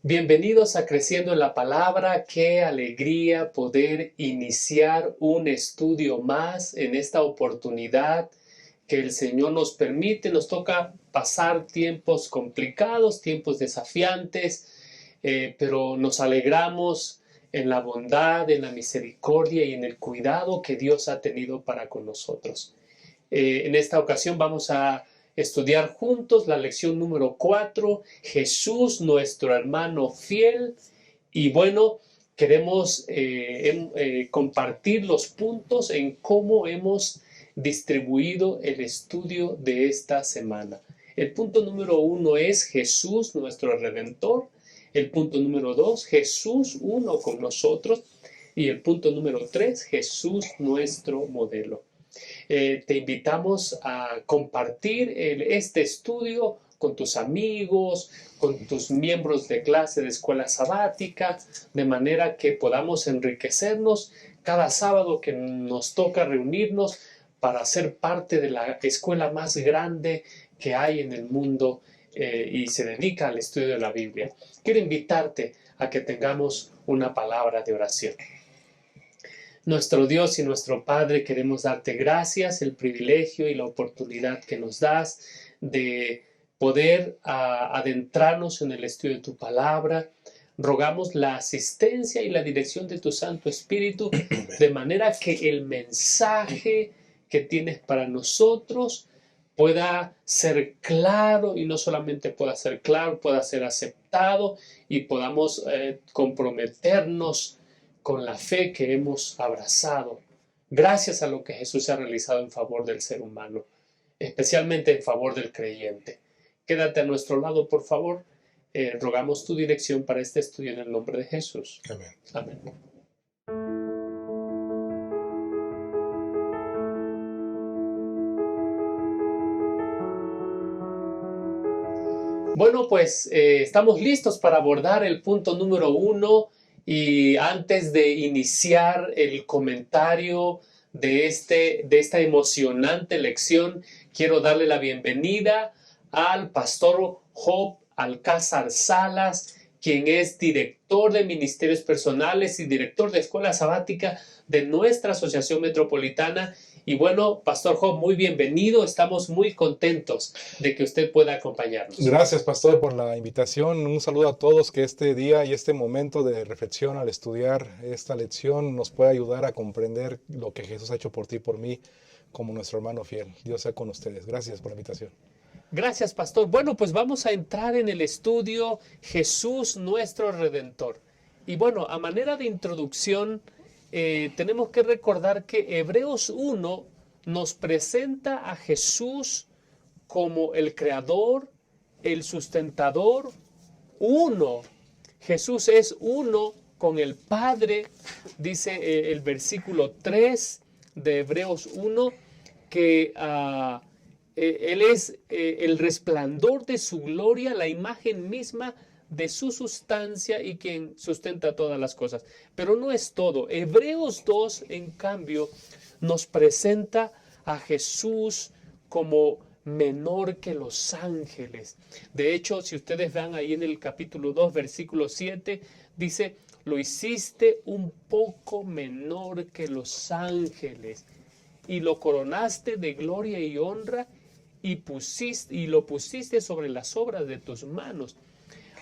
Bienvenidos a Creciendo en la Palabra. Qué alegría poder iniciar un estudio más en esta oportunidad que el Señor nos permite. Nos toca pasar tiempos complicados, tiempos desafiantes, pero nos alegramos en la bondad, en la misericordia y en el cuidado que Dios ha tenido para con nosotros. En esta ocasión vamos a estudiar juntos la lección número 4, Jesús, nuestro hermano fiel. Y bueno, queremos compartir los puntos en cómo hemos distribuido el estudio de esta semana. El punto número 1 es Jesús, nuestro Redentor. El punto número 2, Jesús, uno con nosotros. Y el punto número 3, Jesús, nuestro modelo. Te invitamos a compartir este estudio con tus amigos, con tus miembros de clase de escuela sabática, de manera que podamos enriquecernos cada sábado que nos toca reunirnos para ser parte de la escuela más grande que hay en el mundo y se dedica al estudio de la Biblia. Quiero invitarte a que tengamos una palabra de oración. Nuestro Dios y nuestro Padre, queremos darte gracias, el privilegio y la oportunidad que nos das de poder adentrarnos en el estudio de tu palabra. Rogamos la asistencia y la dirección de tu Santo Espíritu, de manera que el mensaje que tienes para nosotros pueda ser claro, y no solamente pueda ser claro, pueda ser aceptado y podamos comprometernos con la fe que hemos abrazado, gracias a lo que Jesús ha realizado en favor del ser humano, especialmente en favor del creyente. Quédate a nuestro lado, por favor. Rogamos tu dirección para este estudio en el nombre de Jesús. Amén. Amén. Bueno, pues estamos listos para abordar el punto número 1. Y antes de iniciar el comentario de esta emocionante lección, quiero darle la bienvenida al pastor Job Alcázar Salas, quien es director de Ministerios Personales y director de Escuela Sabática de nuestra Asociación Metropolitana. Y bueno, Pastor Job, muy bienvenido. Estamos muy contentos de que usted pueda acompañarnos. Gracias, Pastor, por la invitación. Un saludo a todos, que este día y este momento de reflexión al estudiar esta lección nos pueda ayudar a comprender lo que Jesús ha hecho por ti y por mí como nuestro hermano fiel. Dios sea con ustedes. Gracias por la invitación. Gracias, Pastor. Bueno, pues vamos a entrar en el estudio Jesús, nuestro Redentor. Y bueno, a manera de introducción, tenemos que recordar que Hebreos 1 nos presenta a Jesús como el creador, el sustentador, uno. Jesús es uno con el Padre, dice el versículo 3 de Hebreos 1, que Él es el resplandor de su gloria, la imagen misma de su sustancia y quien sustenta todas las cosas. Pero no es todo. Hebreos 2, en cambio, nos presenta a Jesús como menor que los ángeles. De hecho, si ustedes vean ahí en el capítulo 2, versículo 7, dice, lo hiciste un poco menor que los ángeles y lo coronaste de gloria y honra y lo pusiste sobre las obras de tus manos.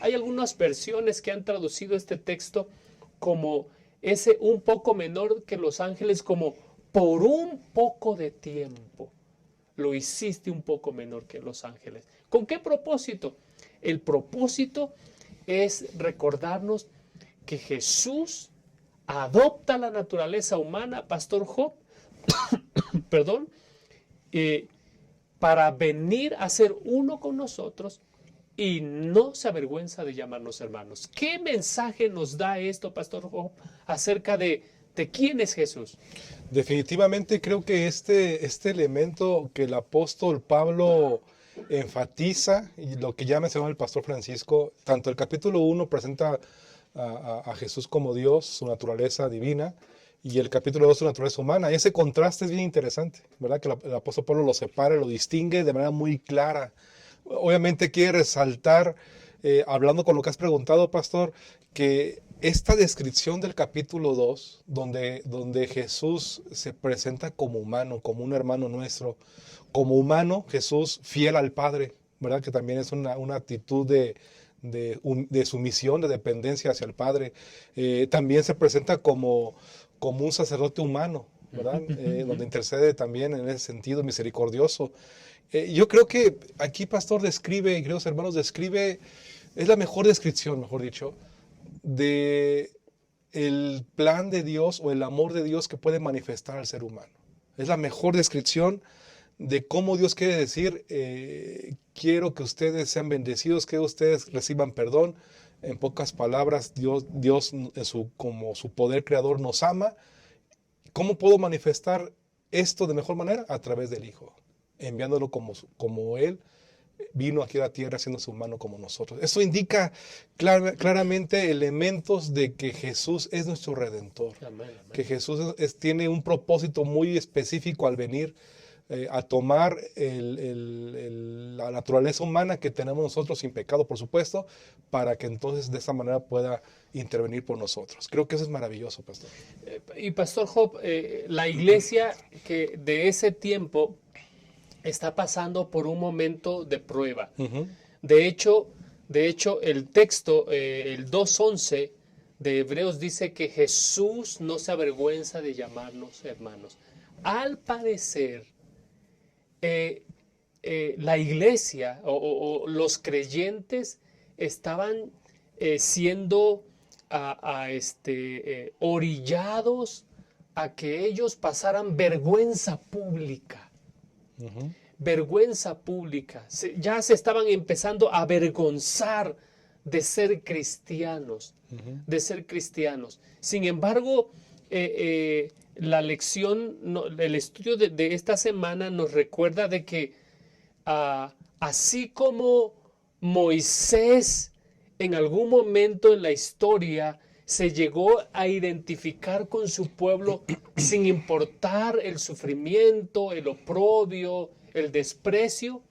Hay algunas versiones que han traducido este texto como ese un poco menor que los ángeles, como por un poco de tiempo. Lo hiciste un poco menor que los ángeles. ¿Con qué propósito? El propósito es recordarnos que Jesús adopta la naturaleza humana, Pastor Job, perdón, para venir a ser uno con nosotros y no se avergüenza de llamarnos hermanos. ¿Qué mensaje nos da esto, Pastor Job, acerca de quién es Jesús? Definitivamente creo que este elemento que el apóstol Pablo enfatiza, y lo que ya mencionó el pastor Francisco, tanto el capítulo 1 presenta a Jesús como Dios, su naturaleza divina, y el capítulo 2 su naturaleza humana. Ese contraste es bien interesante, ¿verdad? Que el apóstol Pablo lo separa, lo distingue de manera muy clara. Obviamente quiere resaltar hablando con lo que has preguntado, pastor, que esta descripción del capítulo 2, donde Jesús se presenta como humano, como un hermano nuestro, como humano, Jesús fiel al Padre, ¿verdad? Que también es una actitud de sumisión, de dependencia hacia el Padre. También se presenta como un sacerdote humano, ¿verdad? Donde intercede también en ese sentido misericordioso. Yo creo que aquí, pastor, describe, queridos hermanos, es la mejor descripción, mejor dicho, de el plan de Dios o el amor de Dios que puede manifestar al ser humano. Es la mejor descripción de cómo Dios quiere decir, quiero que ustedes sean bendecidos, que ustedes reciban perdón. En pocas palabras, Dios como su poder creador nos ama. ¿Cómo puedo manifestar esto de mejor manera? A través del Hijo, enviándolo como Él vino aquí a la tierra haciéndose humano como nosotros. Eso indica claramente elementos de que Jesús es nuestro Redentor. Amén, amén. Que Jesús tiene un propósito muy específico al venir a tomar la naturaleza humana que tenemos nosotros sin pecado, por supuesto, para que entonces de esa manera pueda intervenir por nosotros. Creo que eso es maravilloso, pastor. Y pastor Job, la iglesia que de ese tiempo está pasando por un momento de prueba. Uh-huh. De hecho, el texto, el 2:11 de Hebreos dice que Jesús no se avergüenza de llamarnos hermanos. Al parecer, la iglesia o los creyentes estaban siendo orillados a que ellos pasaran vergüenza pública. Uh-huh. Vergüenza pública. Ya se estaban empezando a avergonzar de ser cristianos. Uh-huh. De ser cristianos. Sin embargo, la lección, el estudio de esta semana nos recuerda de que así como Moisés en algún momento en la historia se llegó a identificar con su pueblo sin importar el sufrimiento, el oprobio, el desprecio,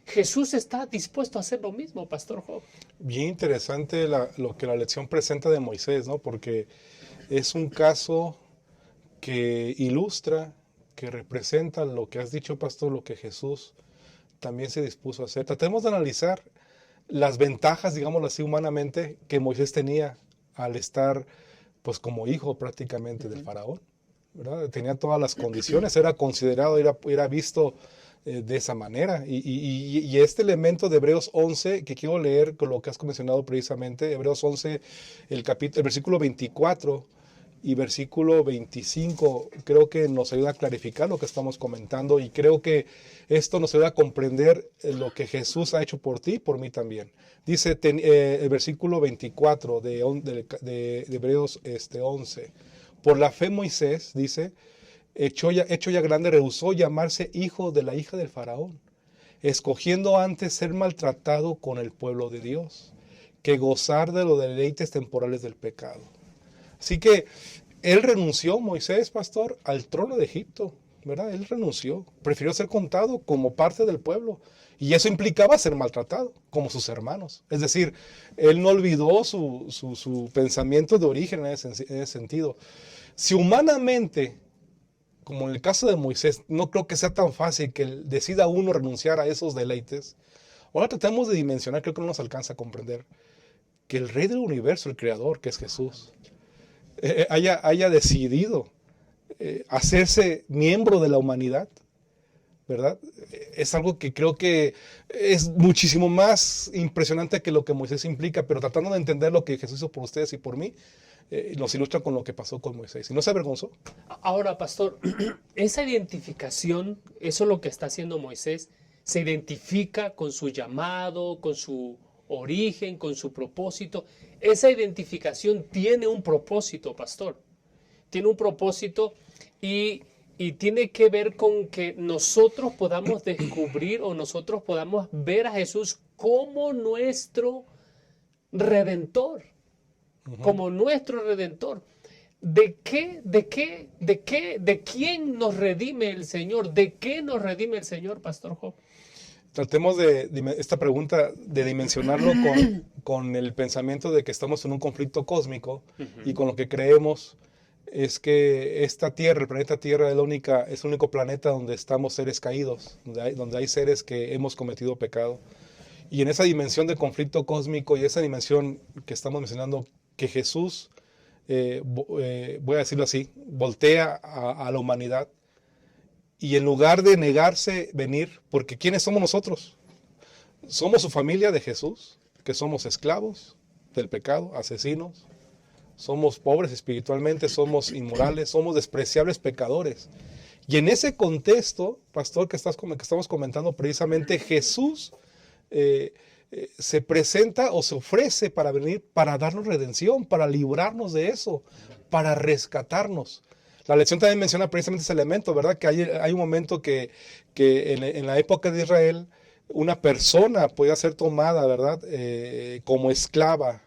Jesús está dispuesto a hacer lo mismo, Pastor Job. Bien interesante lo que la lección presenta de Moisés, ¿no? Porque es un caso que ilustra, que representa lo que has dicho, pastor, lo que Jesús también se dispuso a hacer. Tratemos de analizar las ventajas, digámoslo así humanamente, que Moisés tenía al estar pues como hijo prácticamente del faraón, ¿verdad? Tenía todas las condiciones, era considerado, era visto de esa manera. Y este elemento de Hebreos 11, que quiero leer con lo que has mencionado precisamente, Hebreos 11, el versículo 24 y versículo 25, creo que nos ayuda a clarificar lo que estamos comentando, y creo que esto nos ayuda a comprender lo que Jesús ha hecho por ti y por mí también. Dice el versículo 24 de Hebreos 11, por la fe Moisés, dice, hecho ya grande, rehusó llamarse hijo de la hija del faraón, escogiendo antes ser maltratado con el pueblo de Dios, que gozar de los deleites temporales del pecado. Así que él renunció, Moisés, pastor, al trono de Egipto, ¿verdad? Él renunció, prefirió ser contado como parte del pueblo, y eso implicaba ser maltratado, como sus hermanos. Es decir, él no olvidó su pensamiento de origen en ese sentido. Si humanamente, como en el caso de Moisés, no creo que sea tan fácil que decida uno renunciar a esos deleites, ahora tratemos de dimensionar, creo que no nos alcanza a comprender, que el Rey del Universo, el Creador, que es Jesús, haya decidido hacerse miembro de la humanidad, ¿verdad? Es algo que creo que es muchísimo más impresionante que lo que Moisés implica, pero tratando de entender lo que Jesús hizo por ustedes y por mí, nos ilustra con lo que pasó con Moisés. ¿Y no se avergonzó? Ahora, pastor, esa identificación, eso es lo que está haciendo Moisés, se identifica con su llamado, con su origen, con su propósito. Esa identificación tiene un propósito, pastor. Tiene un propósito y tiene que ver con que nosotros podamos descubrir o nosotros podamos ver a Jesús como nuestro Redentor. Uh-huh. Como nuestro Redentor. ¿De quién nos redime el Señor? ¿De qué nos redime el Señor, Pastor Job? Tratemos esta pregunta de dimensionarlo con el pensamiento de que estamos en un conflicto cósmico y con lo que creemos es que esta Tierra, el planeta Tierra, es el único planeta donde estamos seres caídos, donde hay seres que hemos cometido pecado. Y en esa dimensión de conflicto cósmico y esa dimensión que estamos mencionando, que Jesús, voy a decirlo así, voltea a la humanidad y en lugar de negarse venir, porque ¿quiénes somos nosotros? Somos su familia de Jesús, que somos esclavos del pecado, asesinos, somos pobres espiritualmente, somos inmorales, somos despreciables pecadores. Y en ese contexto, pastor, que estamos comentando precisamente, Jesús se presenta o se ofrece para venir, para darnos redención, para librarnos de eso, para rescatarnos. La lección también menciona precisamente ese elemento, ¿verdad? Que hay un momento que en la época de Israel, una persona podía ser tomada, ¿verdad? Como esclava,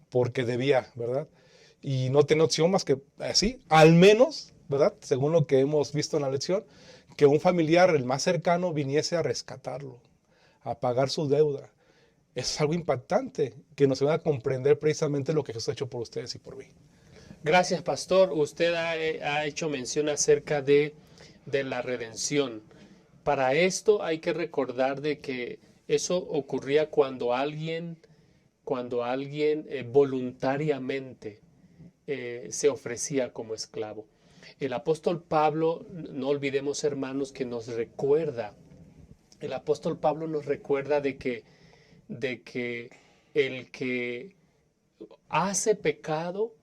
porque debía, ¿verdad? Y no tenía opción más que así, al menos, ¿verdad? Según lo que hemos visto en la lección, que un familiar, el más cercano, viniese a rescatarlo, a pagar su deuda. Eso es algo impactante, que nos ayuda a comprender precisamente lo que Jesús ha hecho por ustedes y por mí. Gracias, pastor. Usted ha hecho mención acerca de la redención. Para esto hay que recordar de que eso ocurría cuando alguien voluntariamente se ofrecía como esclavo. El apóstol Pablo, no olvidemos, hermanos, que nos recuerda, el apóstol Pablo nos recuerda de que el que hace pecado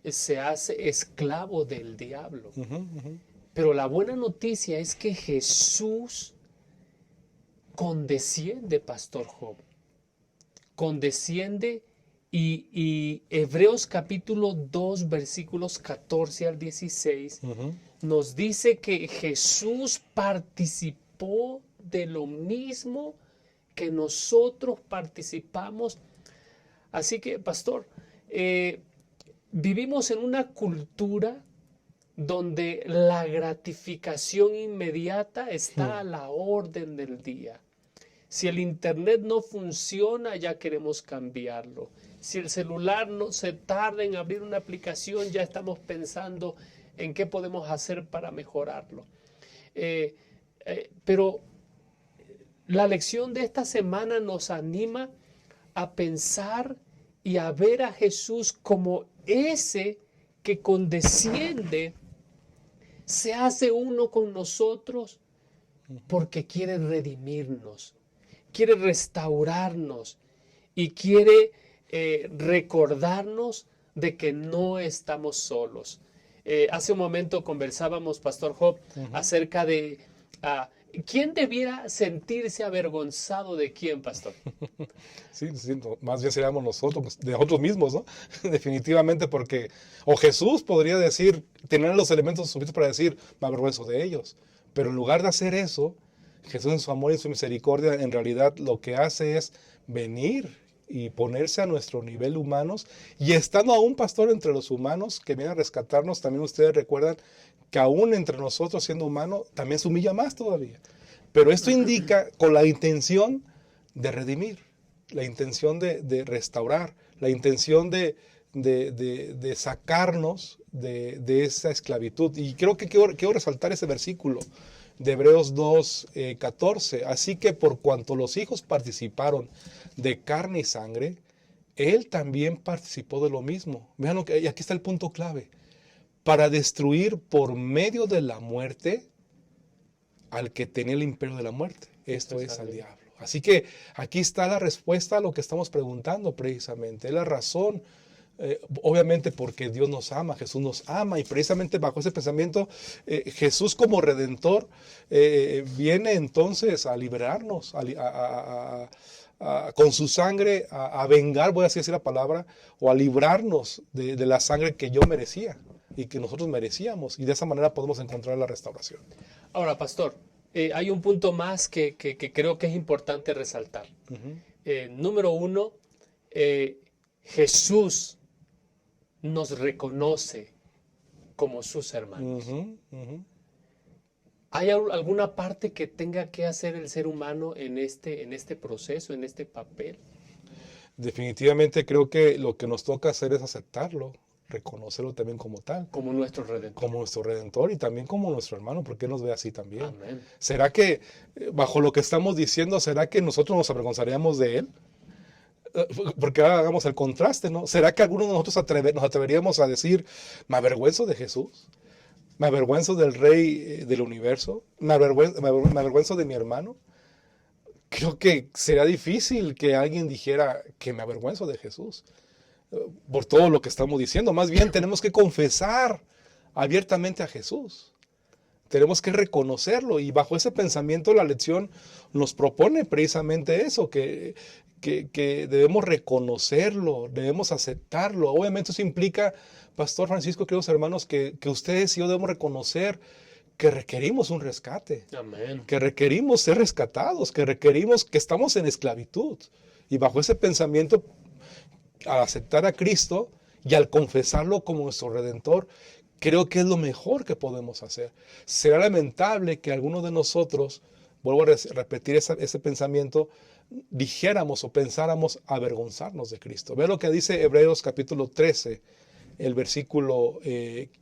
se hace esclavo del diablo. Pero la buena noticia es que Jesús condesciende, Pastor Job. Condesciende y Hebreos capítulo 2, versículos 14 al 16, nos dice que Jesús participó de lo mismo que nosotros participamos. Así que, pastor, vivimos en una cultura donde la gratificación inmediata está a la orden del día. Si el internet no funciona, ya queremos cambiarlo. Si el celular no se tarda en abrir una aplicación, ya estamos pensando en qué podemos hacer para mejorarlo. Pero la lección de esta semana nos anima a pensar y a ver a Jesús como ese que condesciende, se hace uno con nosotros porque quiere redimirnos, quiere restaurarnos y quiere recordarnos de que no estamos solos. Hace un momento conversábamos, Pastor Job, acerca de ¿quién debiera sentirse avergonzado de quién, pastor? Sí, más bien seríamos nosotros, de nosotros mismos, ¿no? Definitivamente, porque, o Jesús podría decir, tener los elementos suficientes para decir, me avergüenzo de ellos. Pero en lugar de hacer eso, Jesús en su amor y en su misericordia, en realidad lo que hace es venir y ponerse a nuestro nivel humanos. Y estando aún, pastor, entre los humanos que vienen a rescatarnos, también ustedes recuerdan que aún entre nosotros siendo humano, también se humilla más todavía. Pero esto indica con la intención de redimir, la intención de restaurar, la intención de sacarnos de esa esclavitud. Y creo que quiero resaltar ese versículo de Hebreos 2, 14. Así que por cuanto los hijos participaron de carne y sangre, él también participó de lo mismo. Vean y aquí está el punto clave. Para destruir por medio de la muerte al que tenía el imperio de la muerte. Esto es al diablo. Así que aquí está la respuesta a lo que estamos preguntando precisamente. Es la razón, obviamente porque Dios nos ama, Jesús nos ama, y precisamente bajo ese pensamiento, Jesús como Redentor viene entonces a liberarnos, con su sangre, a vengar, voy a así decir la palabra, o a librarnos de la sangre que yo merecía y que nosotros merecíamos, y de esa manera podemos encontrar la restauración. Ahora, pastor, hay un punto más que creo que es importante resaltar. Número uno, Jesús nos reconoce como sus hermanos. ¿Hay alguna parte que tenga que hacer el ser humano en este proceso, en este papel? Definitivamente creo que lo que nos toca hacer es aceptarlo, reconocerlo también como tal, Como nuestro Redentor. como nuestro Redentor y también como nuestro hermano, porque Él nos ve así también. Amén. ¿Será que, bajo lo que estamos diciendo, será que nosotros nos avergonzaríamos de Él? Porque ahora hagamos el contraste, ¿no? ¿Será que algunos de nosotros nos atreveríamos a decir, me avergüenzo de Jesús? ¿Me avergüenzo del Rey del universo? ¿Me avergüenzo de mi hermano? Creo que sería difícil que alguien dijera que me avergüenzo de Jesús por todo lo que estamos diciendo. Más bien tenemos que confesar abiertamente a Jesús. Tenemos que reconocerlo y bajo ese pensamiento la lección nos propone precisamente eso, que debemos reconocerlo, debemos aceptarlo. Obviamente eso implica, Pastor Francisco, queridos hermanos, que ustedes y yo debemos reconocer que requerimos un rescate, Amén. que requerimos ser rescatados, que requerimos que estamos en esclavitud. Y bajo ese pensamiento, al aceptar a Cristo y al confesarlo como nuestro Redentor, creo que es lo mejor que podemos hacer. Será lamentable que algunos de nosotros, vuelvo a repetir ese pensamiento, dijéramos o pensáramos avergonzarnos de Cristo. Ve lo que dice Hebreos capítulo 13, el versículo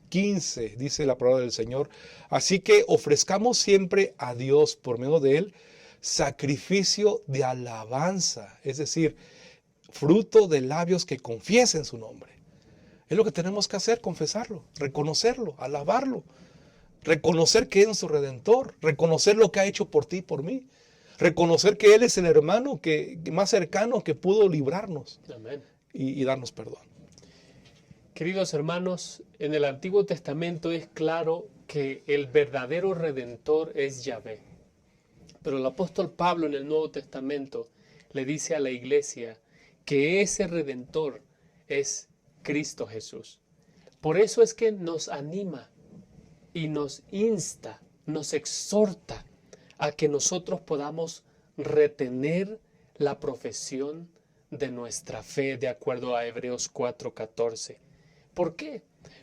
15, dice la palabra del Señor. Así que ofrezcamos siempre a Dios, por medio de Él, sacrificio de alabanza, es decir, fruto de labios que confiesen su nombre. Es lo que tenemos que hacer, confesarlo, reconocerlo, alabarlo, reconocer que es nuestro Redentor, reconocer lo que ha hecho por ti y por mí, reconocer que Él es el hermano más cercano que pudo librarnos Amén. y darnos perdón. Queridos hermanos, en el Antiguo Testamento es claro que el verdadero Redentor es Yahvé. Pero el apóstol Pablo en el Nuevo Testamento le dice a la iglesia que ese Redentor es Cristo Jesús. Por eso es que nos anima y nos insta, nos exhorta a que nosotros podamos retener la profesión de nuestra fe de acuerdo a Hebreos 4:14. ¿Por qué?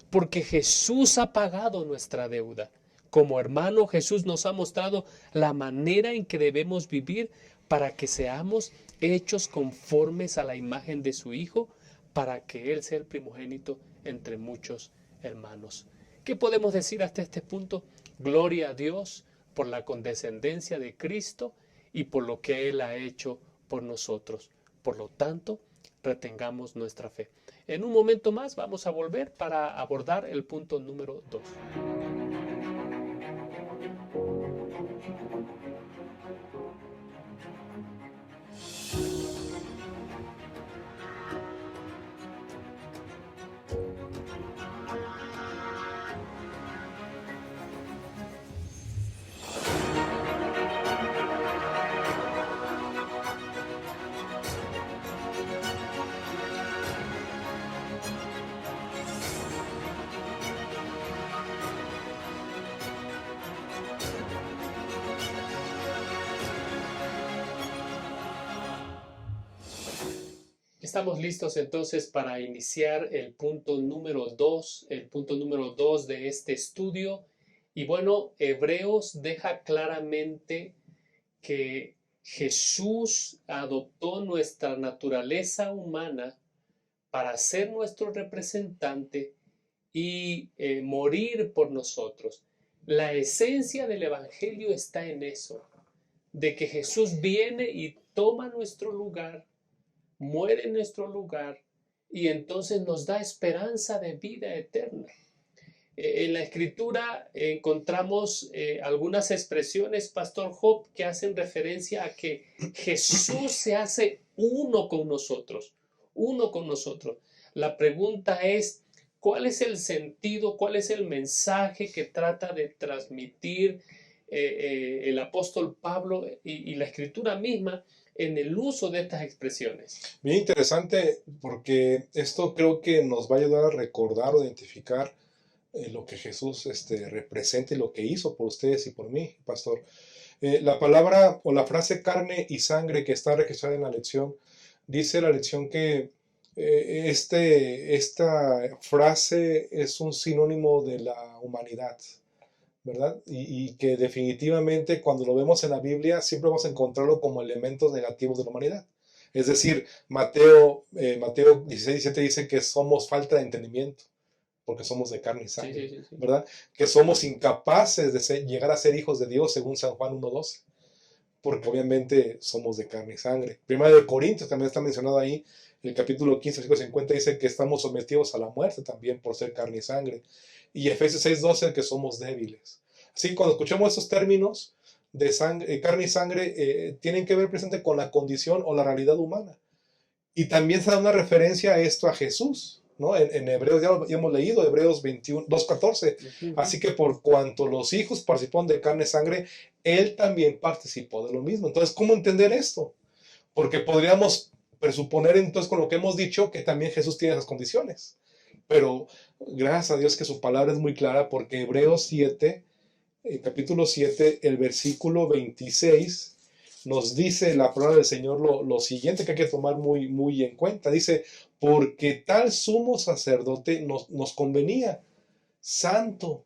Porque Jesús ha pagado nuestra deuda. Como hermano, Jesús nos ha mostrado la manera en que debemos vivir para que seamos hechos conformes a la imagen de su Hijo, para que Él sea el primogénito entre muchos hermanos. ¿Qué podemos decir hasta este punto? Gloria a Dios por la condescendencia de Cristo y por lo que Él ha hecho por nosotros. Por lo tanto, retengamos nuestra fe. En un momento más vamos a volver para abordar el punto número 2. Estamos listos entonces para iniciar el punto número 2, de este estudio. Y bueno, Hebreos deja claramente que Jesús adoptó nuestra naturaleza humana para ser nuestro representante y morir por nosotros. La esencia del Evangelio está en eso, de que Jesús viene y toma nuestro lugar, muere en nuestro lugar y entonces nos da esperanza de vida eterna. En la escritura encontramos algunas expresiones, Pastor Job, que hacen referencia a que Jesús se hace uno con nosotros, uno con nosotros. La pregunta es, ¿cuál es el sentido, cuál es el mensaje que trata de transmitir el apóstol Pablo y la escritura misma en el uso de estas expresiones? Bien interesante, porque esto creo que nos va a ayudar a recordar o identificar lo que Jesús representa y lo que hizo por ustedes y por mí, pastor. La palabra o la frase carne y sangre que está registrada en la lección, dice la lección que esta frase es un sinónimo de la humanidad, ¿verdad? Y que definitivamente cuando lo vemos en la Biblia siempre vamos a encontrarlo como elementos negativos de la humanidad. Es decir, Mateo 16:17 dice que somos falta de entendimiento, porque somos de carne y Sí, sangre, sí, sí, sí. ¿verdad? Que somos incapaces de llegar a ser hijos de Dios, según San Juan 1:12, porque obviamente somos de carne y sangre. Primera de Corintios también está mencionado ahí, el capítulo 15, versículo 50, dice que estamos sometidos a la muerte también por ser carne y sangre. Y Efesios 6:12, que somos débiles. Así que cuando escuchamos esos términos de sangre, carne y sangre, tienen que ver presente con la condición o la realidad humana. Y también se da una referencia a esto a Jesús, ¿no? En Hebreos, ya hemos leído, Hebreos 2:14. Así que por cuanto los hijos participaron de carne y sangre, él también participó de lo mismo. Entonces, ¿cómo entender esto? Porque podríamos presuponer entonces con lo que hemos dicho que también Jesús tiene esas condiciones. Pero gracias a Dios que su palabra es muy clara, porque Hebreos 7, capítulo 7, el versículo 26, nos dice la palabra del Señor lo siguiente que hay que tomar muy, muy en cuenta. Dice, porque tal sumo sacerdote nos convenía, santo,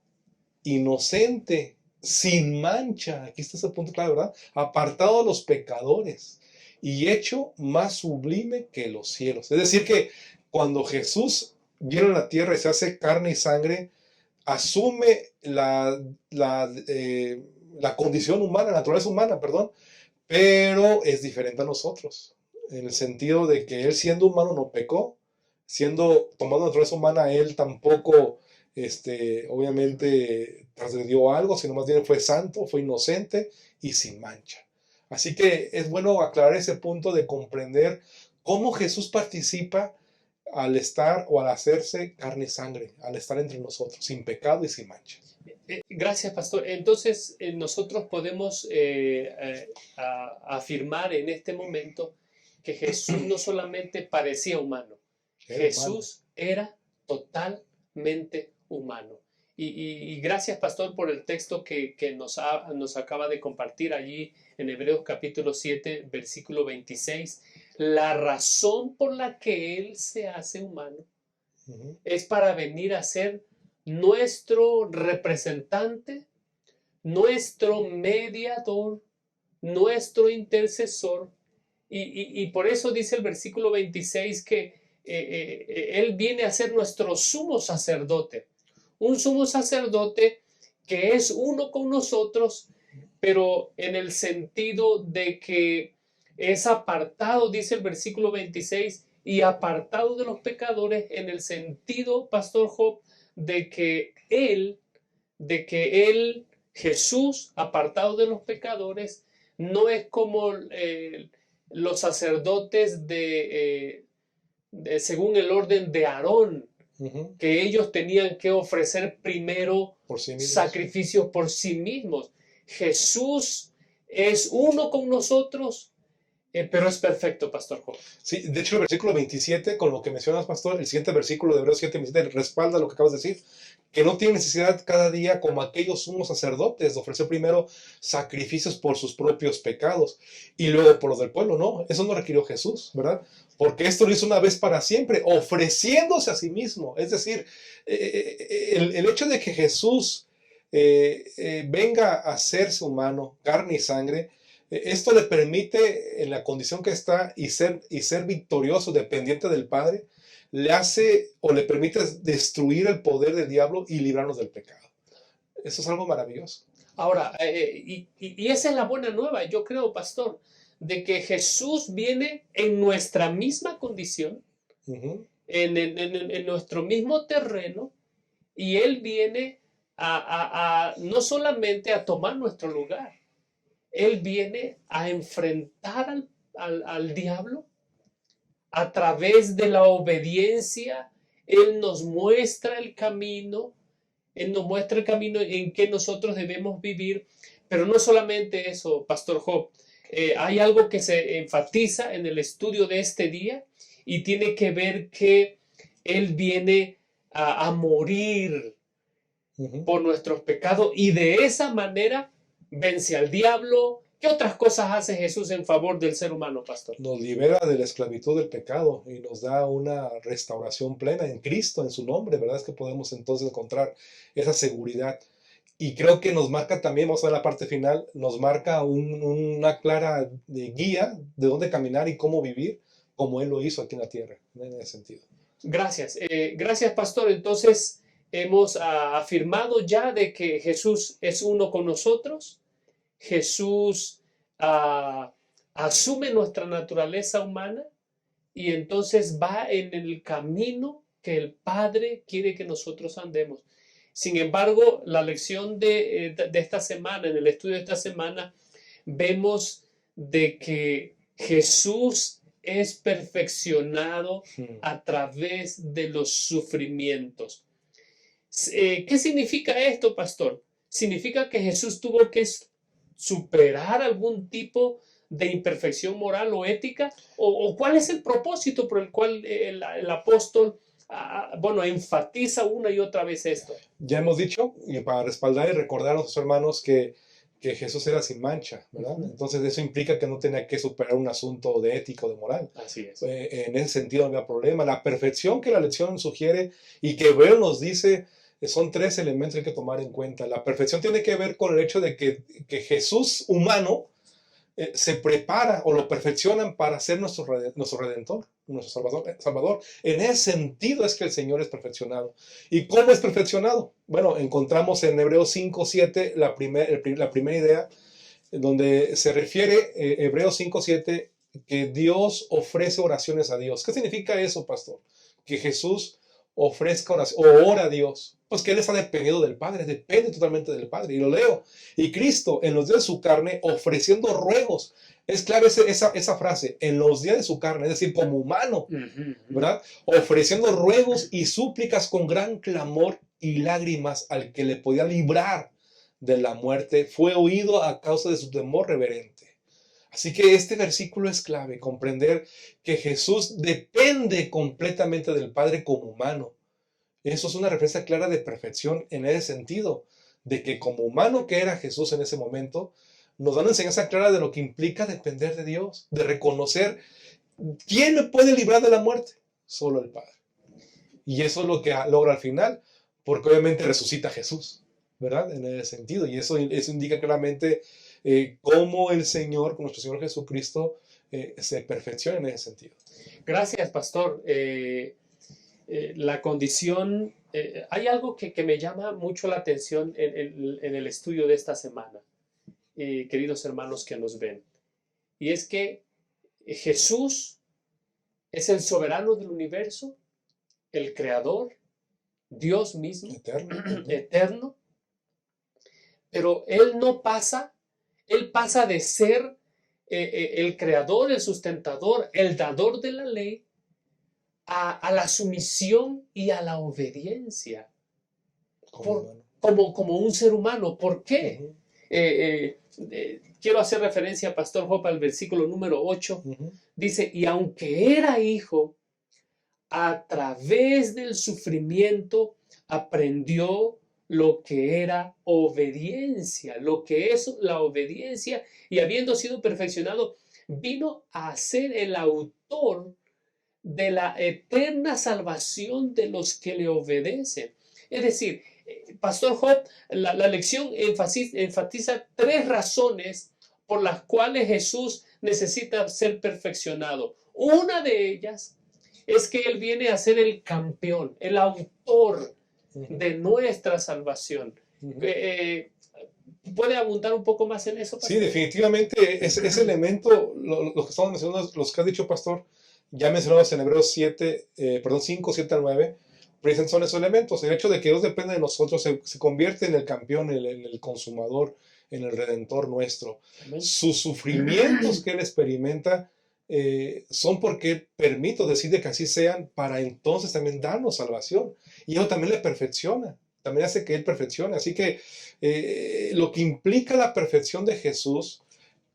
inocente, sin mancha, aquí está ese punto claro, ¿verdad? Apartado de los pecadores y hecho más sublime que los cielos. Es decir, que cuando Jesús viene a la tierra y se hace carne y sangre, asume la condición humana, la naturaleza humana, perdón, pero es diferente a nosotros, en el sentido de que él siendo humano no pecó, siendo tomando naturaleza humana, él tampoco, obviamente, transgredió algo, sino más bien fue santo, fue inocente y sin mancha. Así que es bueno aclarar ese punto de comprender cómo Jesús participa al estar o al hacerse carne y sangre, al estar entre nosotros, sin pecado y sin mancha. Gracias, pastor. Entonces, nosotros podemos afirmar en este momento que Jesús no solamente parecía humano, Era humano. Jesús era totalmente humano. Y gracias, pastor, por el texto que nos acaba de compartir allí en Hebreos capítulo 7, versículo 26. La razón por la que Él se hace humano es para venir a ser nuestro representante, nuestro mediador, nuestro intercesor. Y por eso dice el versículo 26 que Él viene a ser nuestro sumo sacerdote. Un sumo sacerdote que es uno con nosotros, pero en el sentido de que es apartado, dice el versículo 26, y apartado de los pecadores en el sentido, Pastor Job, de que él, Jesús, apartado de los pecadores, no es como los sacerdotes según el orden de Aarón, que ellos tenían que ofrecer primero por sí mismos. Sacrificios por sí mismos. Jesús es uno con nosotros, pero es perfecto, Pastor Job. Sí, de hecho el versículo 27, con lo que mencionas, pastor, el siguiente versículo de Hebreos 7, 27, respalda lo que acabas de decir, que no tiene necesidad cada día, como aquellos sumos sacerdotes, de ofrecer primero sacrificios por sus propios pecados y luego por los del pueblo. No, eso no requirió Jesús, ¿verdad? Porque esto lo hizo una vez para siempre, ofreciéndose a sí mismo. Es decir, el hecho de que Jesús venga a hacerse humano, carne y sangre, esto le permite, en la condición que está, y ser victorioso, dependiente del Padre, le hace o le permite destruir el poder del diablo y librarnos del pecado. Eso es algo maravilloso. Ahora, y esa es la buena nueva, yo creo, pastor, de que Jesús viene en nuestra misma condición, en nuestro mismo terreno, y Él viene no solamente a tomar nuestro lugar, Él viene a enfrentar al diablo a través de la obediencia. Él nos muestra el camino, Él nos muestra el camino en que nosotros debemos vivir, pero no solamente eso, Pastor Job. Hay algo que se enfatiza en el estudio de este día y tiene que ver que Él viene a morir por nuestros pecados y de esa manera vence al diablo. ¿Qué otras cosas hace Jesús en favor del ser humano, pastor? Nos libera de la esclavitud del pecado y nos da una restauración plena en Cristo, en su nombre, ¿verdad? Es que podemos entonces encontrar esa seguridad. Y creo que nos marca también, vamos a ver la parte final, nos marca una clara guía de dónde caminar y cómo vivir, como Él lo hizo aquí en la tierra, en ese sentido. Gracias. Gracias, pastor. Entonces, hemos afirmado ya de que Jesús es uno con nosotros. Jesús asume nuestra naturaleza humana y entonces va en el camino que el Padre quiere que nosotros andemos. Sin embargo, la lección de esta semana, en el estudio de esta semana, vemos de que Jesús es perfeccionado a través de los sufrimientos. ¿Qué significa esto, pastor? ¿Significa que Jesús tuvo que superar algún tipo de imperfección moral o ética? ¿O cuál es el propósito por el cual el apóstol enfatiza una y otra vez esto? Ya hemos dicho, y para respaldar y recordar a nuestros hermanos que Jesús era sin mancha, ¿verdad? Entonces eso implica que no tenía que superar un asunto de ética o de moral. Así es. En ese sentido no había problema. La perfección que la lección sugiere y que Hebreo nos dice, son tres elementos que hay que tomar en cuenta. La perfección tiene que ver con el hecho de que Jesús humano se prepara o lo perfeccionan para ser nuestro Redentor, nuestro Salvador. En ese sentido es que el Señor es perfeccionado. ¿Y cómo es perfeccionado? Bueno, encontramos en Hebreos 5:7 la primera idea, donde se refiere Hebreos 5:7 que Dios ofrece oraciones a Dios. ¿Qué significa eso, pastor? Que Jesús ofrezca oración o ora a Dios. Pues que Él está dependiendo del Padre, depende totalmente del Padre. Y lo leo. Y Cristo, en los días de su carne, ofreciendo ruegos. Es clave esa frase, en los días de su carne, es decir, como humano, ¿verdad? Ofreciendo ruegos y súplicas con gran clamor y lágrimas al que le podía librar de la muerte, fue oído a causa de su temor reverente. Así que este versículo es clave, comprender que Jesús depende completamente del Padre como humano. Eso es una referencia clara de perfección en ese sentido, de que como humano que era Jesús en ese momento, nos da una enseñanza clara de lo que implica depender de Dios, de reconocer quién me puede librar de la muerte, solo el Padre. Y eso es lo que logra al final, porque obviamente resucita a Jesús, ¿verdad? En ese sentido, y eso indica claramente cómo el Señor, nuestro Señor Jesucristo, se perfecciona en ese sentido. Gracias, pastor. La condición, hay algo que me llama mucho la atención en el estudio de esta semana, queridos hermanos que nos ven, y es que Jesús es el soberano del universo, el creador, Dios mismo, eterno, pero Él pasa de ser el creador, el sustentador, el dador de la ley, a la sumisión y a la obediencia como un ser humano. ¿Por qué? Quiero hacer referencia, Pastor Job, al versículo número 8. Dice, y aunque era hijo, a través del sufrimiento aprendió lo que era obediencia, lo que es la obediencia, y habiendo sido perfeccionado, vino a ser el autor de la eterna salvación de los que le obedecen. Es decir, Pastor Job, la lección enfatiza tres razones por las cuales Jesús necesita ser perfeccionado. Una de ellas es que Él viene a ser el campeón, el autor de nuestra salvación. ¿Puede abundar un poco más en eso, pastor? Sí, definitivamente ese elemento, lo que estamos mencionando, los que has dicho, pastor, ya mencionamos en Hebreos 5, 7 al 9, precisamente son esos elementos. El hecho de que Dios depende de nosotros se convierte en el campeón, en el consumador, en el redentor nuestro. Amén. Sus sufrimientos que Él experimenta son porque Él permite, decide que así sean, para entonces también darnos salvación. Y eso también le perfecciona, también hace que Él perfeccione. Así que lo que implica la perfección de Jesús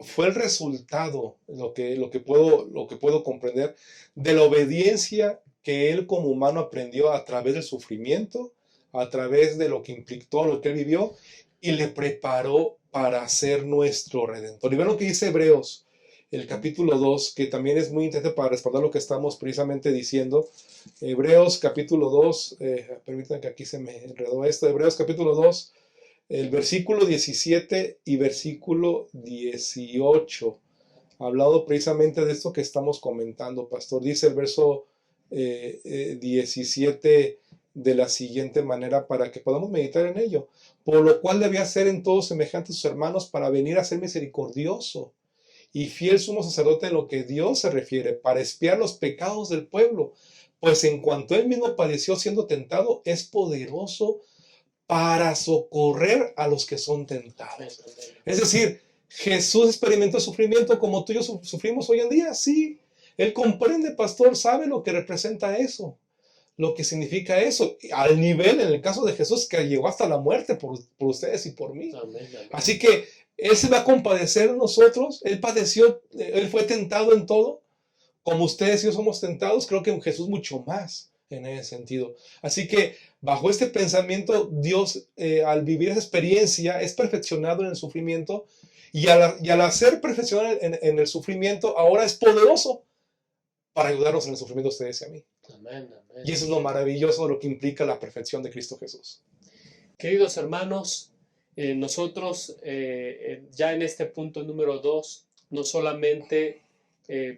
fue el resultado, lo que puedo comprender, de la obediencia que Él como humano aprendió a través del sufrimiento, a través de lo que implicó, lo que Él vivió, y le preparó para ser nuestro Redentor. Y vean lo que dice Hebreos, el capítulo 2, que también es muy interesante para respaldar lo que estamos precisamente diciendo. Hebreos capítulo 2, permítanme que aquí se me enredó esto, Hebreos capítulo 2, el versículo 17 y versículo 18, hablado precisamente de esto que estamos comentando, pastor. Dice el verso 17 de la siguiente manera, para que podamos meditar en ello. Por lo cual debía ser en todo semejante a sus hermanos, para venir a ser misericordioso y fiel sumo sacerdote en lo que Dios se refiere, para expiar los pecados del pueblo, pues en cuanto él mismo padeció siendo tentado, es poderoso para socorrer a los que son tentados. Es decir, Jesús experimentó sufrimiento como tú y yo sufrimos hoy en día. Sí, él comprende, pastor, sabe lo que representa eso, lo que significa eso, al nivel, en el caso de Jesús, que llegó hasta la muerte por ustedes y por mí. Amén, amén. Así que él se va a compadecer de nosotros. Él padeció, él fue tentado en todo, como ustedes y yo somos tentados. Creo que Jesús mucho más en ese sentido. Así que bajo este pensamiento, Dios, al vivir esa experiencia, es perfeccionado en el sufrimiento, y al hacer perfeccionado en el sufrimiento, ahora es poderoso para ayudarnos en el sufrimiento a ustedes y a mí. Amén, amén. Y eso es lo maravilloso de lo que implica la perfección de Cristo Jesús. Queridos hermanos, nosotros ya en este punto número 2, no solamente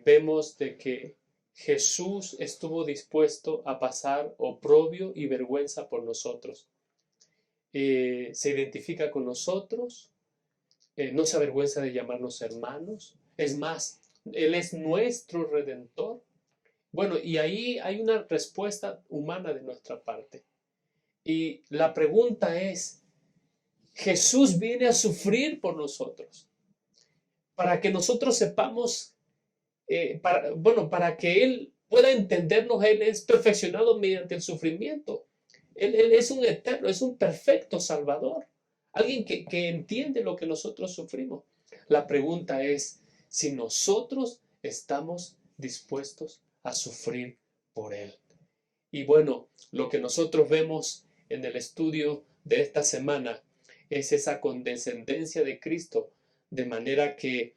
vemos de que Jesús estuvo dispuesto a pasar oprobio y vergüenza por nosotros. Se identifica con nosotros, no se avergüenza de llamarnos hermanos. Es más, Él es nuestro Redentor. Bueno, y ahí hay una respuesta humana de nuestra parte. Y la pregunta es, Jesús viene a sufrir por nosotros, para que nosotros sepamos, para que Él pueda entendernos. Él es perfeccionado mediante el sufrimiento. Él es un eterno, es un perfecto Salvador, alguien que entiende lo que nosotros sufrimos. La pregunta es si nosotros estamos dispuestos a sufrir por Él. Y bueno, lo que nosotros vemos en el estudio de esta semana es esa condescendencia de Cristo, de manera que,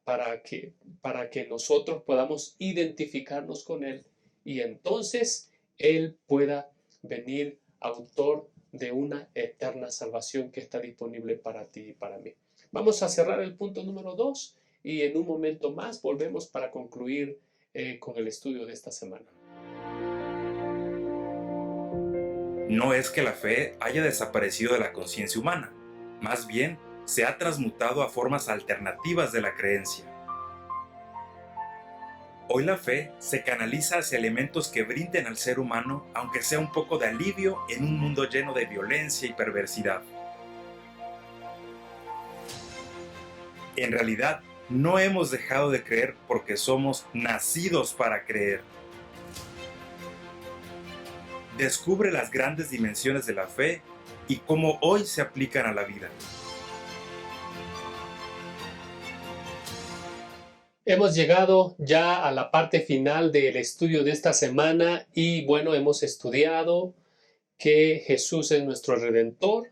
para que nosotros podamos identificarnos con Él, y entonces Él pueda venir autor de una eterna salvación que está disponible para ti y para mí. Vamos a cerrar el punto número 2 y en un momento más volvemos para concluir con el estudio de esta semana. No es que la fe haya desaparecido de la conciencia humana, más bien se ha transmutado a formas alternativas de la creencia. Hoy la fe se canaliza hacia elementos que brinden al ser humano, aunque sea un poco de alivio en un mundo lleno de violencia y perversidad. En realidad, no hemos dejado de creer porque somos nacidos para creer. Descubre las grandes dimensiones de la fe y cómo hoy se aplican a la vida. Hemos llegado ya a la parte final del estudio de esta semana y bueno, hemos estudiado que Jesús es nuestro Redentor.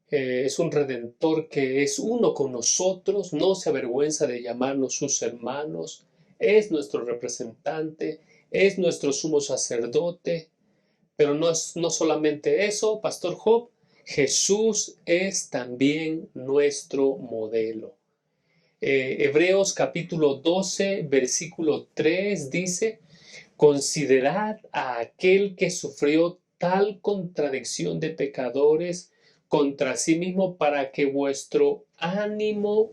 Es un Redentor que es uno con nosotros, no se avergüenza de llamarnos sus hermanos, es nuestro representante, es nuestro sumo sacerdote. Pero no solamente eso, Pastor Job, Jesús es también nuestro modelo. Hebreos capítulo 12, versículo 3 dice: considerad a aquel que sufrió tal contradicción de pecadores contra sí mismo, para que vuestro ánimo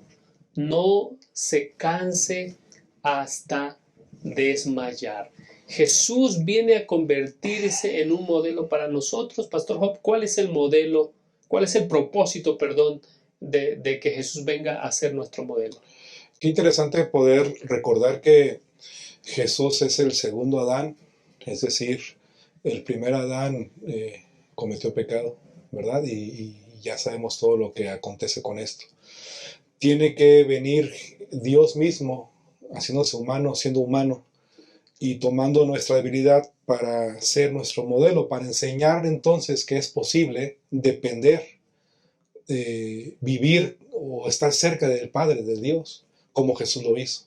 no se canse hasta desmayar. Jesús viene a convertirse en un modelo para nosotros. Pastor Job, ¿cuál es el modelo? ¿Cuál es el propósito, de que Jesús venga a ser nuestro modelo? Qué interesante poder recordar que Jesús es el segundo Adán, es decir, el primer Adán cometió pecado, ¿verdad? Y ya sabemos todo lo que acontece con esto. Tiene que venir Dios mismo, haciéndose humano, siendo humano, y tomando nuestra debilidad para ser nuestro modelo, para enseñar entonces que es posible depender, vivir o estar cerca del Padre, de Dios, como Jesús lo hizo.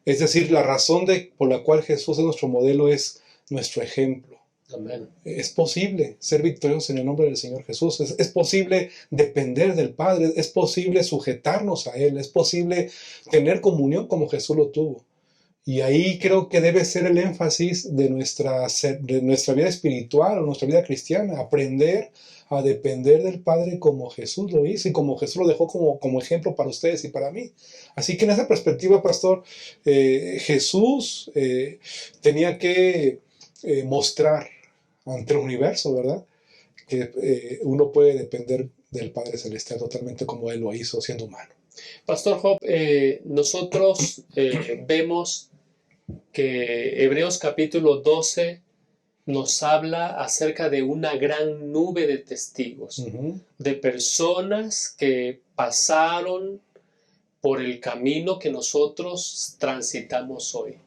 Es decir, la razón por la cual Jesús es nuestro modelo es nuestro ejemplo. Amén. Es posible ser victoriosos en el nombre del Señor Jesús. Es posible depender del Padre. Es posible sujetarnos a Él. Es posible tener comunión como Jesús lo tuvo. Y ahí creo que debe ser el énfasis de nuestra vida espiritual o nuestra vida cristiana. Aprender a depender del Padre como Jesús lo hizo y como Jesús lo dejó como ejemplo para ustedes y para mí. Así que en esa perspectiva, pastor, Jesús tenía que mostrar ante el universo, ¿verdad? Que uno puede depender del Padre Celestial totalmente como Él lo hizo siendo humano. Pastor Job, nosotros vemos que Hebreos capítulo 12 nos habla acerca de una gran nube de testigos, de personas que pasaron por el camino que nosotros transitamos hoy.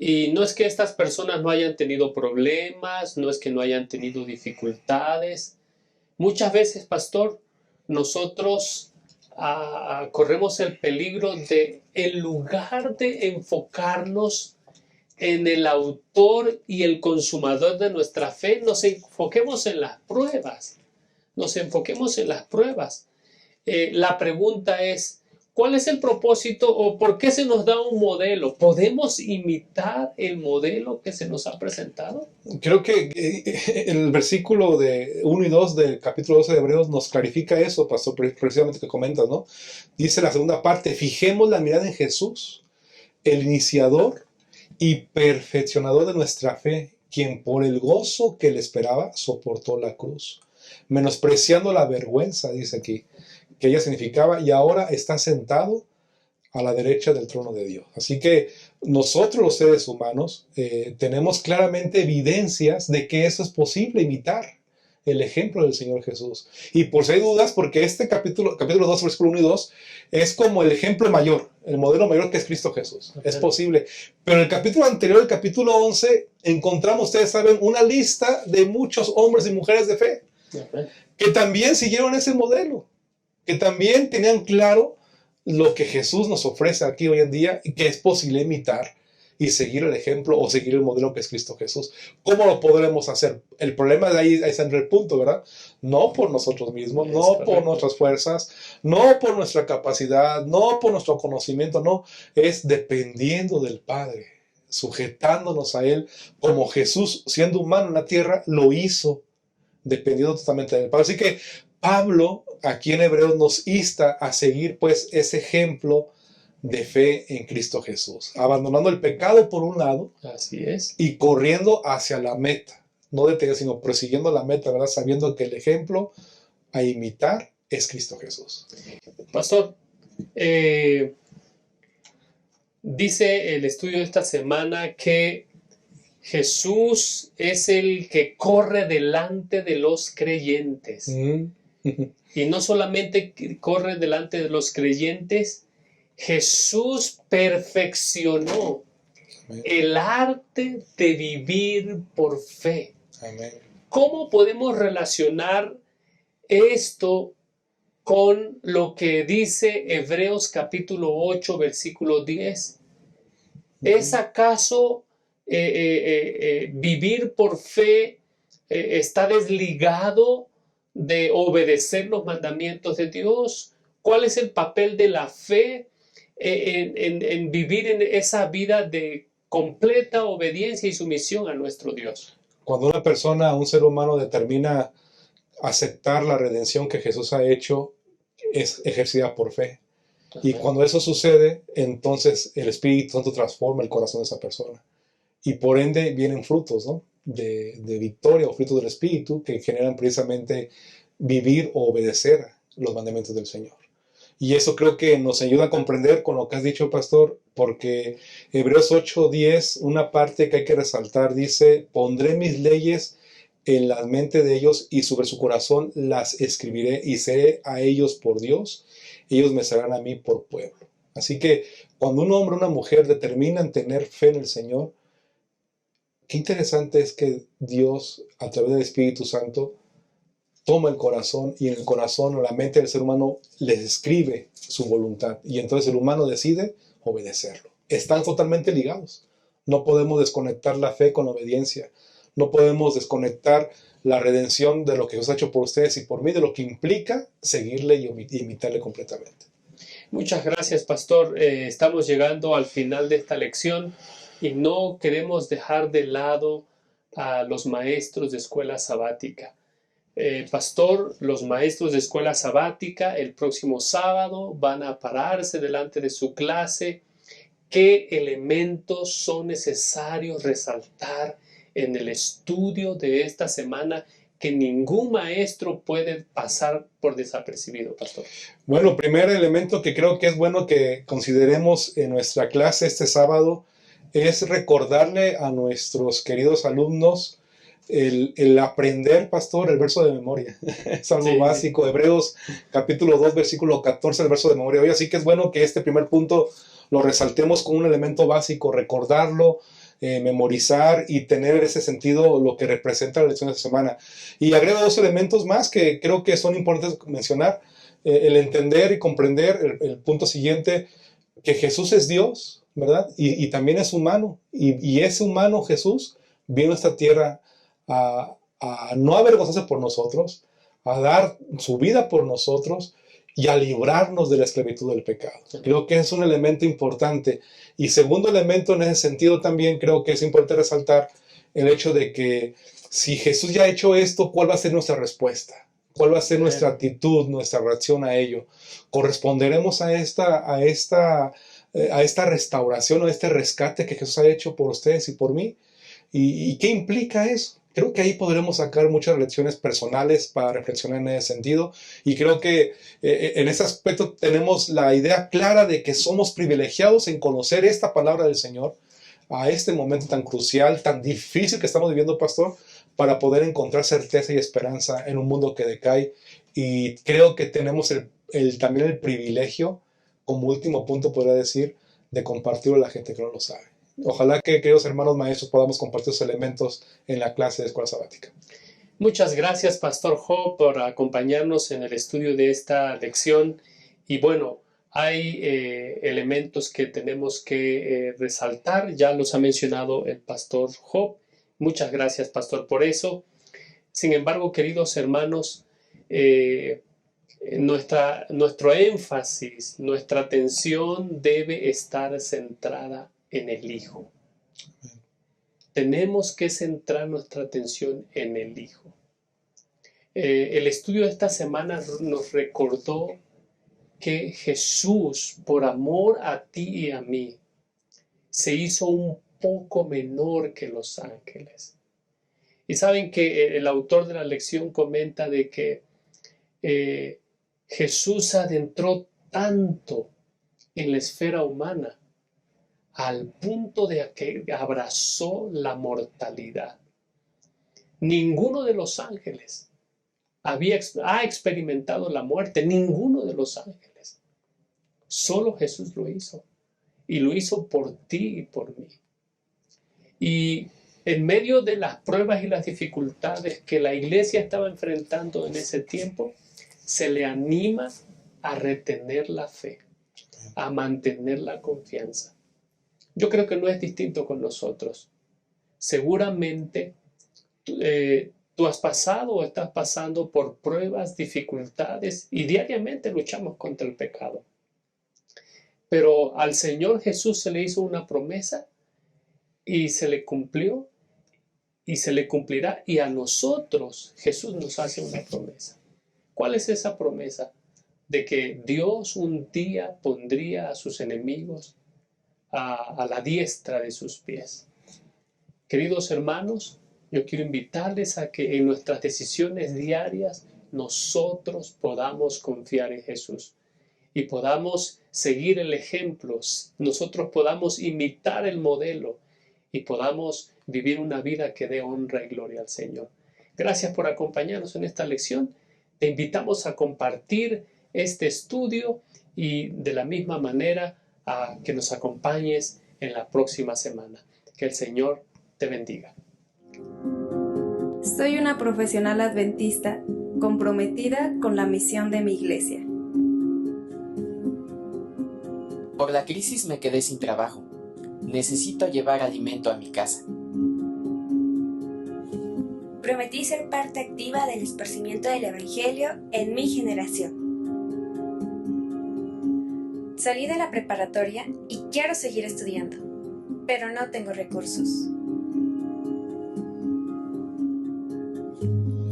Y no es que estas personas no hayan tenido problemas, no es que no hayan tenido dificultades. Muchas veces, pastor, nosotros corremos el peligro de, en lugar de enfocarnos en el autor y el consumador de nuestra fe, nos enfoquemos en las pruebas. Nos enfoquemos en las pruebas. La pregunta es, ¿cuál es el propósito o por qué se nos da un modelo? ¿Podemos imitar el modelo que se nos ha presentado? Creo que el versículo de 1 y 2 del capítulo 12 de Hebreos nos clarifica eso, pastor, precisamente que comentas, ¿no? Dice la segunda parte, fijemos la mirada en Jesús, el iniciador y perfeccionador de nuestra fe, quien por el gozo que le esperaba soportó la cruz, menospreciando la vergüenza, dice aquí, que ella significaba, y ahora está sentado a la derecha del trono de Dios. Así que nosotros los seres humanos tenemos claramente evidencias de que eso es posible, imitar el ejemplo del Señor Jesús. Y por si hay dudas, porque este capítulo 2, versículo 1 y 2, es como el ejemplo mayor, el modelo mayor que es Cristo Jesús. Okay. Es posible. Pero en el capítulo anterior, el capítulo 11, encontramos, ustedes saben, una lista de muchos hombres y mujeres de fe que también siguieron ese modelo, que también tenían claro lo que Jesús nos ofrece aquí hoy en día y que es posible imitar y seguir el ejemplo o seguir el modelo que es Cristo Jesús. ¿Cómo lo podremos hacer? El problema de ahí es en el punto, ¿verdad? No por nosotros mismos, no por nuestras fuerzas, no por nuestra capacidad, no por nuestro conocimiento, no. Es dependiendo del Padre, sujetándonos a Él como Jesús, siendo humano en la tierra, lo hizo, dependiendo totalmente del Padre. Así que Pablo, aquí en Hebreos, nos insta a seguir pues ese ejemplo de fe en Cristo Jesús, abandonando el pecado por un lado. Así es. Y corriendo hacia la meta, no deteniendo, sino persiguiendo la meta, ¿verdad? Sabiendo que el ejemplo a imitar es Cristo Jesús. Pastor, dice el estudio de esta semana que Jesús es el que corre delante de los creyentes. Y no solamente corre delante de los creyentes, Jesús perfeccionó el arte de vivir por fe. Amén. ¿Cómo podemos relacionar esto con lo que dice Hebreos capítulo 8, versículo 10? ¿Es acaso vivir por fe está desligado de obedecer los mandamientos de Dios? ¿Cuál es el papel de la fe en vivir en esa vida de completa obediencia y sumisión a nuestro Dios? Cuando una persona, un ser humano, determina aceptar la redención que Jesús ha hecho, es ejercida por fe. Ajá. Y cuando eso sucede, entonces el Espíritu Santo transforma el corazón de esa persona. Y por ende vienen frutos, ¿no? de victoria o frutos del Espíritu que generan precisamente vivir o obedecer los mandamientos del Señor. Y eso creo que nos ayuda a comprender con lo que has dicho, pastor, porque Hebreos 8:10, una parte que hay que resaltar, dice, pondré mis leyes en la mente de ellos y sobre su corazón las escribiré y seré a ellos por Dios, ellos me serán a mí por pueblo. Así que cuando un hombre o una mujer determinan tener fe en el Señor, qué interesante es que Dios, a través del Espíritu Santo, toma el corazón y en el corazón o la mente del ser humano les escribe su voluntad. Y entonces el humano decide obedecerlo. Están totalmente ligados. No podemos desconectar la fe con la obediencia. No podemos desconectar la redención de lo que Jesús ha hecho por ustedes y por mí, de lo que implica seguirle y imitarle completamente. Muchas gracias, pastor. Estamos llegando al final de esta lección y no queremos dejar de lado a los maestros de escuela sabática. Pastor, los maestros de escuela sabática el próximo sábado van a pararse delante de su clase. ¿Qué elementos son necesarios resaltar en el estudio de esta semana que ningún maestro puede pasar por desapercibido, pastor? Bueno, primer elemento que creo que es bueno que consideremos en nuestra clase este sábado es recordarle a nuestros queridos alumnos el aprender, pastor, el verso de memoria. Es algo básico. Hebreos capítulo 2, versículo 14, el verso de memoria. Hoy así que es bueno que este primer punto lo resaltemos como un elemento básico, recordarlo, memorizar y tener ese sentido lo que representa la lección de esta semana. Y agrego dos elementos más que creo que son importantes mencionar. El entender y comprender el punto siguiente, que Jesús es Dios, ¿verdad? Y también es humano. Y ese humano Jesús vino a esta tierra a no avergonzarse por nosotros, a dar su vida por nosotros y a librarnos de la esclavitud del pecado. Creo que es un elemento importante. Y segundo elemento en ese sentido también creo que es importante resaltar el hecho de que si Jesús ya ha hecho esto, ¿cuál va a ser nuestra respuesta? ¿Cuál va a ser nuestra actitud, nuestra reacción a ello? ¿Corresponderemos a esta restauración o a este rescate que Jesús ha hecho por ustedes y por mí? ¿Y qué implica eso? Creo que ahí podremos sacar muchas lecciones personales para reflexionar en ese sentido. Y creo que en ese aspecto tenemos la idea clara de que somos privilegiados en conocer esta palabra del Señor a este momento tan crucial, tan difícil que estamos viviendo, pastor, para poder encontrar certeza y esperanza en un mundo que decae. Y creo que tenemos también el privilegio, como último punto podría decir, de compartirlo a la gente que no lo sabe. Ojalá que, queridos hermanos maestros, podamos compartir esos elementos en la clase de escuela sabática. Muchas gracias, Pastor Job, por acompañarnos en el estudio de esta lección. Y bueno, hay elementos que tenemos que resaltar. Ya los ha mencionado el Pastor Job. Muchas gracias, Pastor, por eso. Sin embargo, queridos hermanos, nuestro énfasis, nuestra atención debe estar centrada en el Hijo. Tenemos que centrar nuestra atención en el Hijo. El estudio de esta semana nos recordó que Jesús, por amor a ti y a mí, se hizo un poco menor que los ángeles. Y saben que el autor de la lección comenta de que Jesús se adentró tanto en la esfera humana al punto de que abrazó la mortalidad. Ninguno de los ángeles ha experimentado la muerte, ninguno de los ángeles. Solo Jesús lo hizo, y lo hizo por ti y por mí. Y en medio de las pruebas y las dificultades que la iglesia estaba enfrentando en ese tiempo, se le anima a retener la fe, a mantener la confianza. Yo creo que no es distinto con nosotros. Seguramente tú has pasado o estás pasando por pruebas, dificultades y diariamente luchamos contra el pecado. Pero al Señor Jesús se le hizo una promesa y se le cumplió y se le cumplirá. Y a nosotros Jesús nos hace una promesa. ¿Cuál es esa promesa? De que Dios un día pondría a sus enemigos a la diestra de sus pies. Queridos hermanos, yo quiero invitarles a que en nuestras decisiones diarias nosotros podamos confiar en Jesús y podamos seguir el ejemplo, nosotros podamos imitar el modelo y podamos vivir una vida que dé honra y gloria al Señor. Gracias por acompañarnos en esta lección. Te invitamos a compartir este estudio y de la misma manera a que nos acompañes en la próxima semana. Que el Señor te bendiga. Soy una profesional adventista comprometida con la misión de mi iglesia. Por la crisis me quedé sin trabajo. Necesito llevar alimento a mi casa. Prometí ser parte activa del esparcimiento del Evangelio en mi generación. Salí de la preparatoria y quiero seguir estudiando, pero no tengo recursos.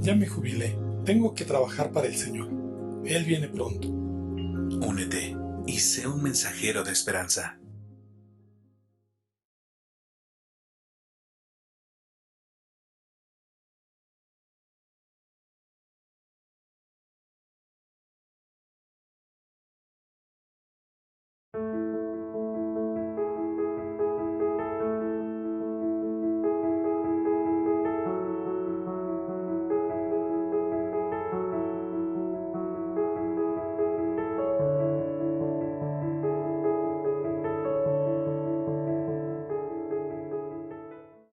Ya me jubilé. Tengo que trabajar para el Señor. Él viene pronto. Únete y sé un mensajero de esperanza.